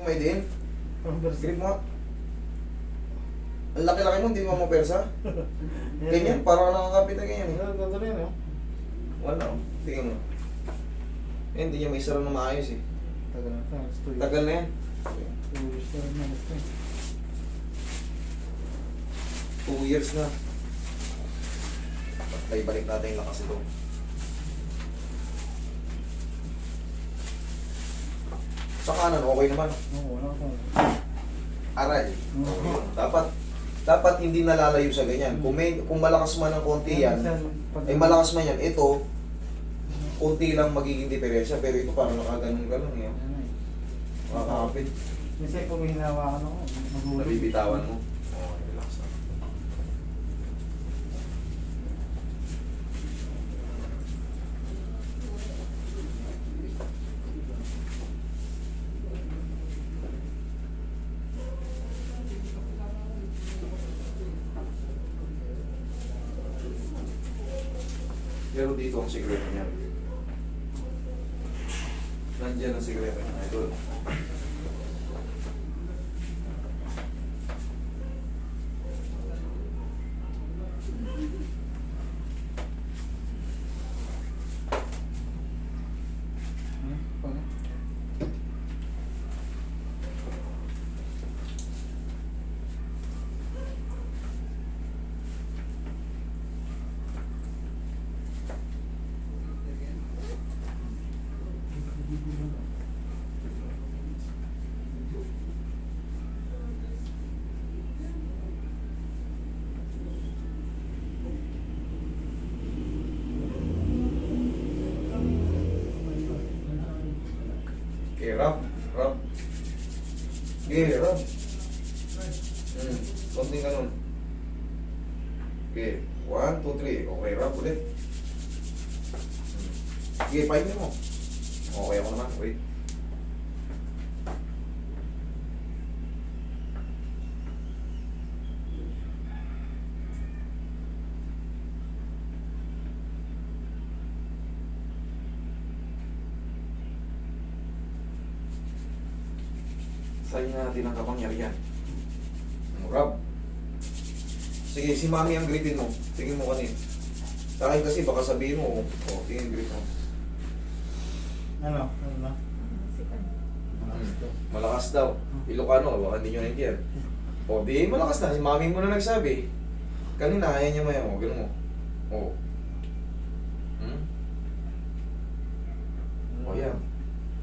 may din. Grip mo. Ang laki-laki mo, hindi mo mapersa. Ganyan, parang nakakapit na ganyan eh. Ganito rin, oh. Wala, oh. Tingnan mo. Eh, hindi niya may sarang na maayos eh. Tagal na ito. It's 2 years. Tagal na yan. 2 years na rin na ito. 2 years na. Balik natin yung lakas ito. Sa kanan, okay naman. Oo, wala ko. Aray. Dapat hindi nalalayo sa ganyan. Kung malakas man ng konti yan, ay malakas man yan. Ito, konti lang magiging diferensya. Pero ito parang nakaganon-ganon yan. Makakapit. Minsan kung may hinawakan ako, magulog. Nabibitawan mo. Okay, relax na. Pero dito ang sikreto niya. Nandiyan ang sikreto niya. Ito. Okay, rub. Okay, rub. Konting ganun. Okay, 1, 2, 3. Okay, rub ulit. Okay, pahinga mo. Okay ako naman, wait. Sa'yo natin ang kapangyarihan. Rub. Sige, si mami ang gripin mo. Tingin mo kanina. Sa akin kasi baka sabihin mo, tingin grip mo. Ano? Ano na? Malakas daw. Ilocano, baka hindi nyo naintindihan. O, di malakas na. Si mami mo na nagsabi. Kanina, ayaw niya maya mo. Ganun mo. O. O, yan.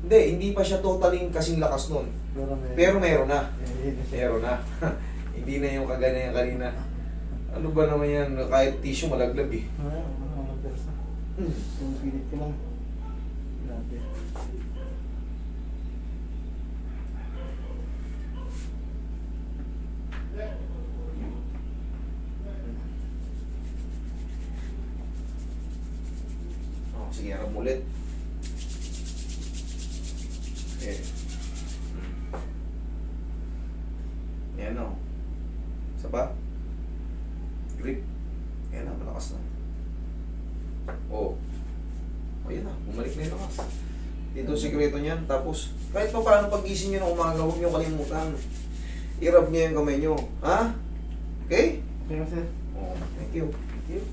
Hindi pa siya totally kasing lakas nun. Pero meron na. Meron na. Hindi na yung kagana yung kanina. Ano ba naman yan? Kahit tissue malaglag eh. Ano persa? Pilit ko lang. Grabe. Oh, sige, harap mo ulit. Okay. Yan o. Isa pa. Grip. Yan na, malakas na. Oh. O yan na, bumalik na yung lakas. Dito ang sikreto niyan. Tapos, kahit pa paano pag-gising nyo ng umaga, huwag nyo kalimutan. I-rub nyo yung kamay nyo. Ha? Okay? Okay, sir. Oh, thank you. Thank you.